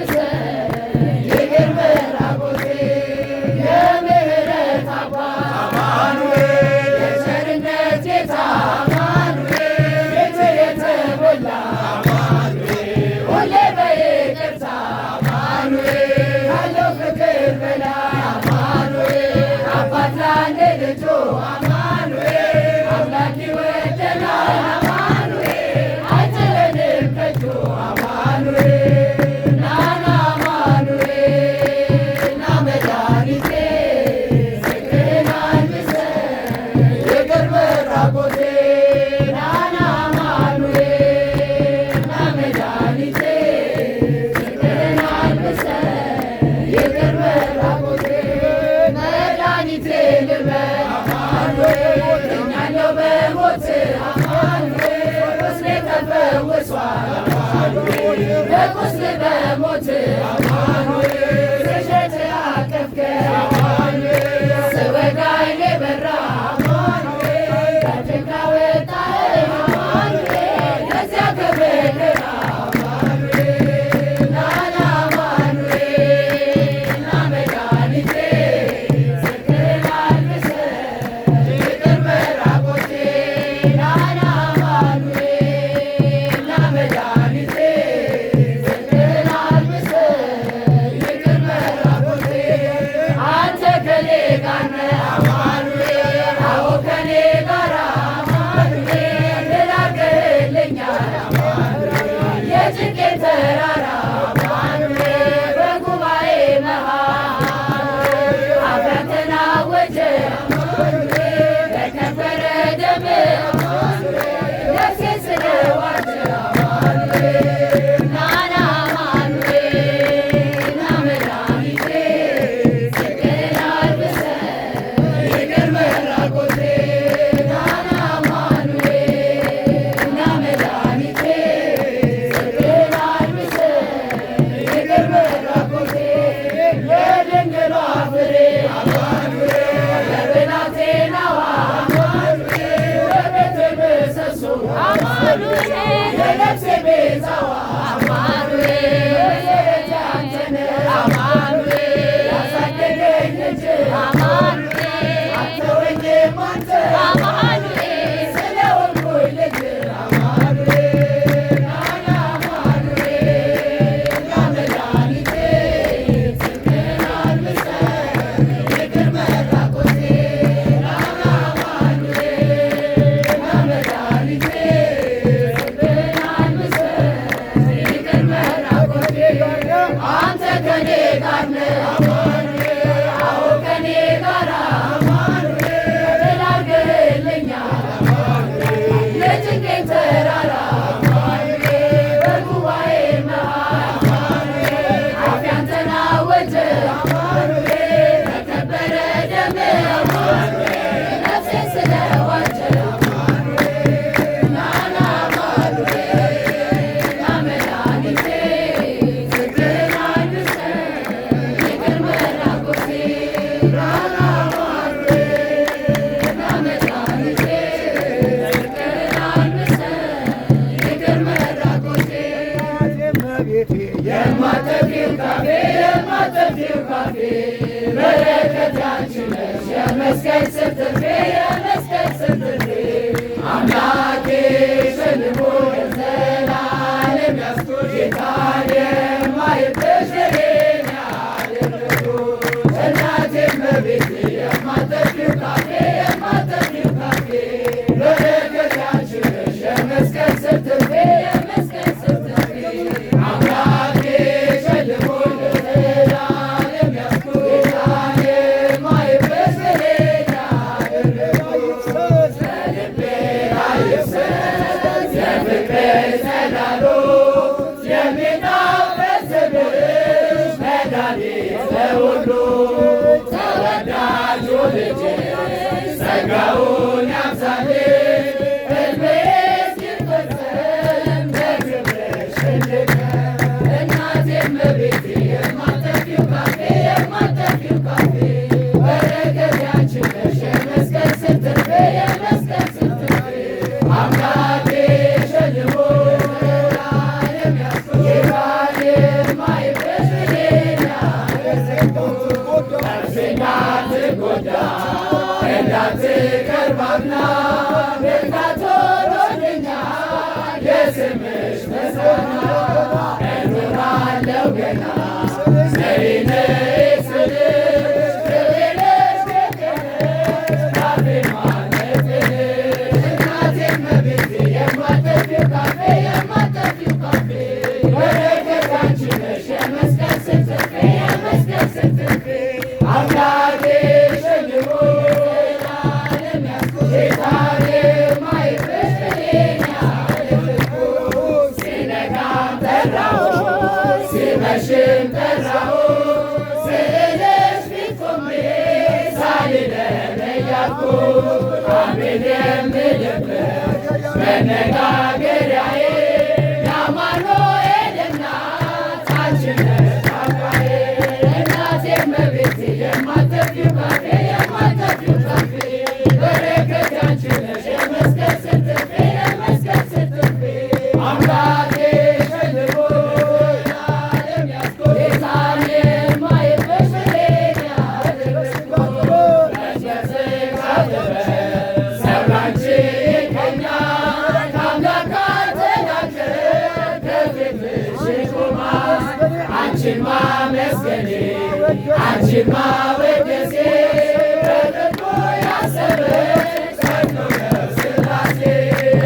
I'm እንዳትቀርባና በርካቶሎልኛል የስምሽ ምስጋና እኖራለሁ ገና ነይነ ስልሽ ክብርሽ ገገነሽ ካፌ ማለትሽ እናቴ መቤቴ የማጠፊው ካፌ የማጠፊው ካፌ በረከት አንቺ ነሽ የመስቀል ስትፌ የመስቀል ስትፌ አምላኬ ሸልሞ ዘላለም ያስኩት ጌታዬ ማይብሽ እኔን ያልፍኩ ሲነጋም ጠራሁሽ ሲመሽም ጠራሁሽ ስልሽ ፊት ቆሜ ሳልለይ ያልኩት አሜን የምልበት መነጋገሪያዬ የአማኑኤል እናት አንቺ ነሽ አባዬ እናቴ እመቤቴ የማጠፊው ካፌ የማጠፊው ካፌ በረከት ያንቺ ነሽ የመስቀል ስትፌ የመስቀል ስትፌ አምላኬ ሸልሞ ዘላለም ያስኩት ጌታዬ የማይብሽ እኔን ያደረግኩት መስቀል ካደረ ሰው ላንቺ ይገኛል ከአምላክ ካልተላከ ከፊትሽ ይቆማል አንቺን ማመስገኔ አንቺን ማወደሴ በልቡ ያሰበሽ ጸንቶ ነው ሥላሴ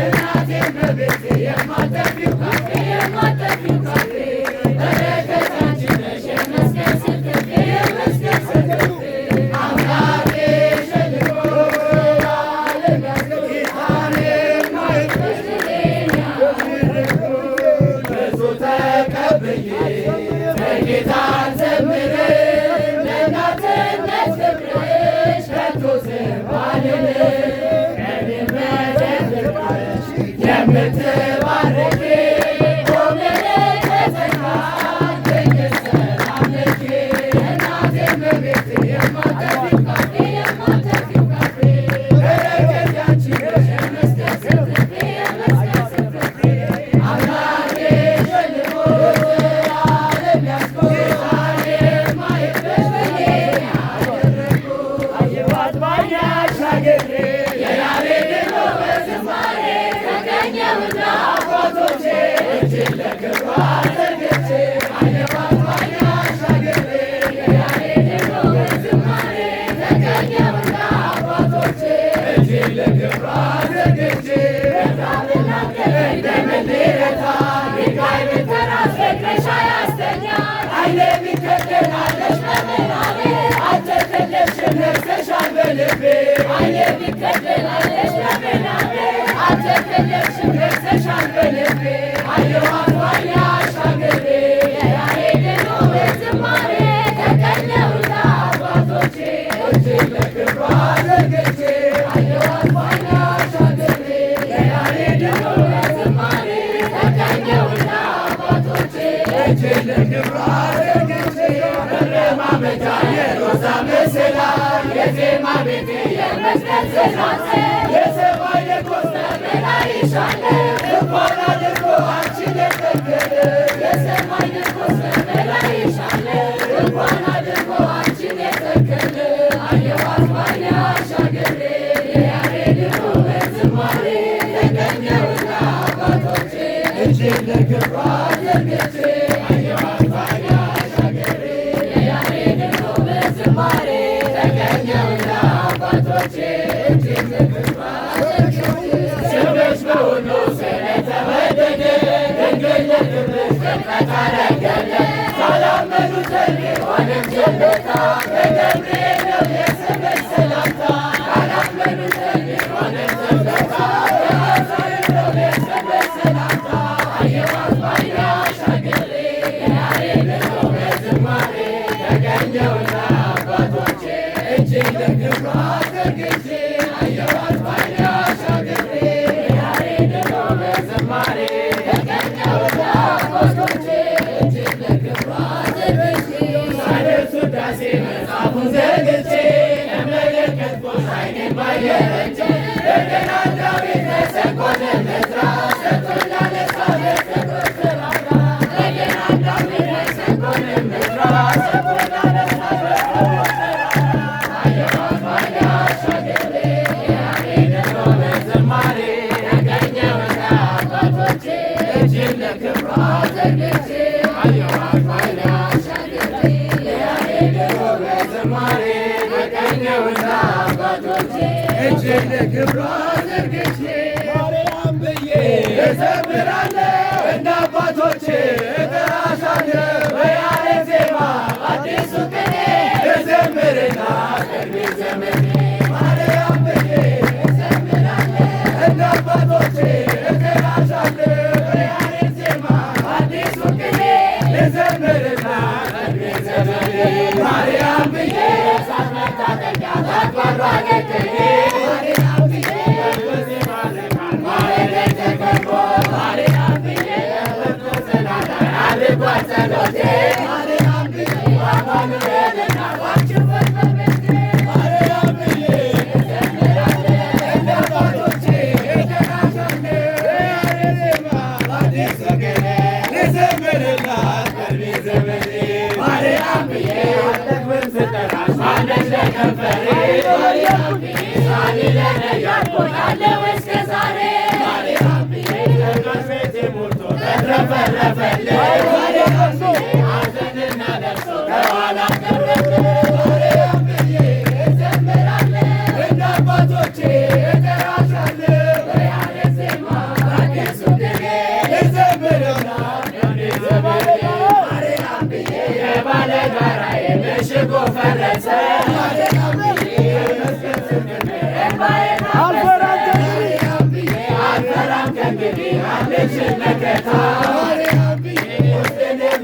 እናቴ እመቤቴ የማጠፊው ካፌ የማጠፊው ካፌ በረከት አንቺ ነሽ የመስቀል ስትፌ የመስቀል ስትፌ አምላኬ ሸልሞ ዘላለም ያስኩት ጌታዬ የማይብሽ እኔን ያደረግኩት ብዙ ተቀብዬ ለጌታን ዘምር ለእናትነት ክብርሽ ከቶ ዝም አልልም ቀኔን በደብቀሽ የምትባርኪ መለከተኛል ድንግል ሰላም ለኪ እናቴ እመቤቴ የማጠፊው ካፌ የማጠፊው ካፌ በረከት ያንቺ ነሽ የመስቀል ስትፌ የመስቀል ስትፌ አምላኬ ሸልሞ ዘላለም ያስኩት ጌታዬ የማይብሽ እኔን ያደረግኩት አየኋት ባይኔ አሻግሬ የያሬድን ውበት ዝማሬ ተገኘሁና አባቶቼ እጄን ለክብሯ ዘርግቼ አየኋት ባይኔ አሻግሬ የያሬድን ውበት ዝማሬ ተገኘሁና አባቶቼ እጄን ለክብሯ ዘርግቼ በታብናገረኝ እንደምን ልረታ ድንጋይ ብትራስ ፍቅርሽ ያስተኛል አይኔ ቢከደናለሽ በምናቤ አልተከለልሽም ነግሰሻል በልቤ አይኔ ቢከደናለሽ በምናቤ አልተከለልሽም ነግሰሻል በልቤ አየኋት ባይኔ አሻግሬ የያሬድን ውበት ዝማሬ ተቀኘሁና አባቶቼ እጄን ለክብሯ ዘርግቼ አየኋት ባይኔ አሻግሬ የያሬድን ውበት ዝማሬ ተቀኘሁና አባቶቼ እጄን ለክብሯ ዘርግቼ መረማመጃ የሮዛ ምስላ የዜማ ቤቴ የመስቀል ጽናት የሰማይ የኮስተር በላይሻለሁ እንኳን አድርጎ አንቺን የተከለ የሰማይ የኮስተር በላይሻለሁ እንኳን አድርጎ አንቺን የተከለ አየኋት ባይኔ አሻግሬ የያሬድን ውበት ዝማሬ ተገኘሁና አባቶቼ እጄን ለክብሯ ዘርግቼ አየኋት ባይኔ አሻግሬ የያሬድን ውበት ዝማሬ ተገኘሁና አባቶቼ እጄን ለክብሯ ዘርግቼ ስምሽ በሁሉ ስለተወደደ ድንግል ለክብርሽ ድምቀት አረገለ ካላመኑት ቢሆንም ችሎታ በገብርኤል ነው የስምሽ ሰላምታ ካላመኑት ቢሆንም ችሎታ በገብርኤል ነው የስምሽ ሰላምታ አየኋት ባይኔ አሻግሬ የያሬድን ውበት ዝማሬ ተገኘሁና አባቶቼ እጄን ለክብሯ ዘርግቼ አየኋት ባይኔ አሻግሬ የያሬድን ውበት ዝማሬ ተገኘሁና አባቶቼ እጄን ለክብሯ ዘርግቼ ሳደርስ ውዳሴ መጽሐፉን ዘርግቼ ለመለከትኩሽ አይኔን ባየረቼ በገና ዳዊት ተሰንቆ ለመዝራት ሰጥቶኝ ላለቅሳ ለፍቅር ስራራ በገና ዳዊት ተሰንቆ ለመዝራት ሰጥቶኝ ላለቅሳ ለፍቅር ስራራ ለክብሯ ዘርግቼ ማርያም ብዬ እዘምራለሁ እንደ አባቶቼ እጠራሻለሁ በያሬድ ዜማ አዲሱ ቅኔ ልዘምርላት ዕድሜ ዘመኔ ማርያም ብዬ እዘምራለሁ እንደ አባቶቼ እጠራሻለሁ በያሬድ ዜማ አዲሱ ቅኔ ልዘምርላት ዕድሜ ዘመኔ ማርያም ብዬ ሳትመታጠቂያ ታጥባሏ ገትኔ ማርያም ብዬ በዜማ ዘማን ማረገ ተከቦ ማርያም ብዬ በበጎ ሰላም አልጓ ጸሎቴ ማርያም ብዬ አማኑኤልና ዋችበት በቤቴ ማርያም ብዬ እዘምራለሁ እንደ አባቶቼ እጠራሻለሁ በያሬድ ዜማ በአዲሱ ቅኔ ልዘምርላት ዕድሜ ዘመኔ ማርያም ብዬ አልጠግብም ስጠራሽ ማነሽ ለከንፈሬ ማርያም ብዬ ሳሊለነ ያቆያለሁ እስከ ዛሬ ማርያም ብዬ ጸሎት ቤቴ ሞልቶ ተትረፈረፈልኝ ማርያም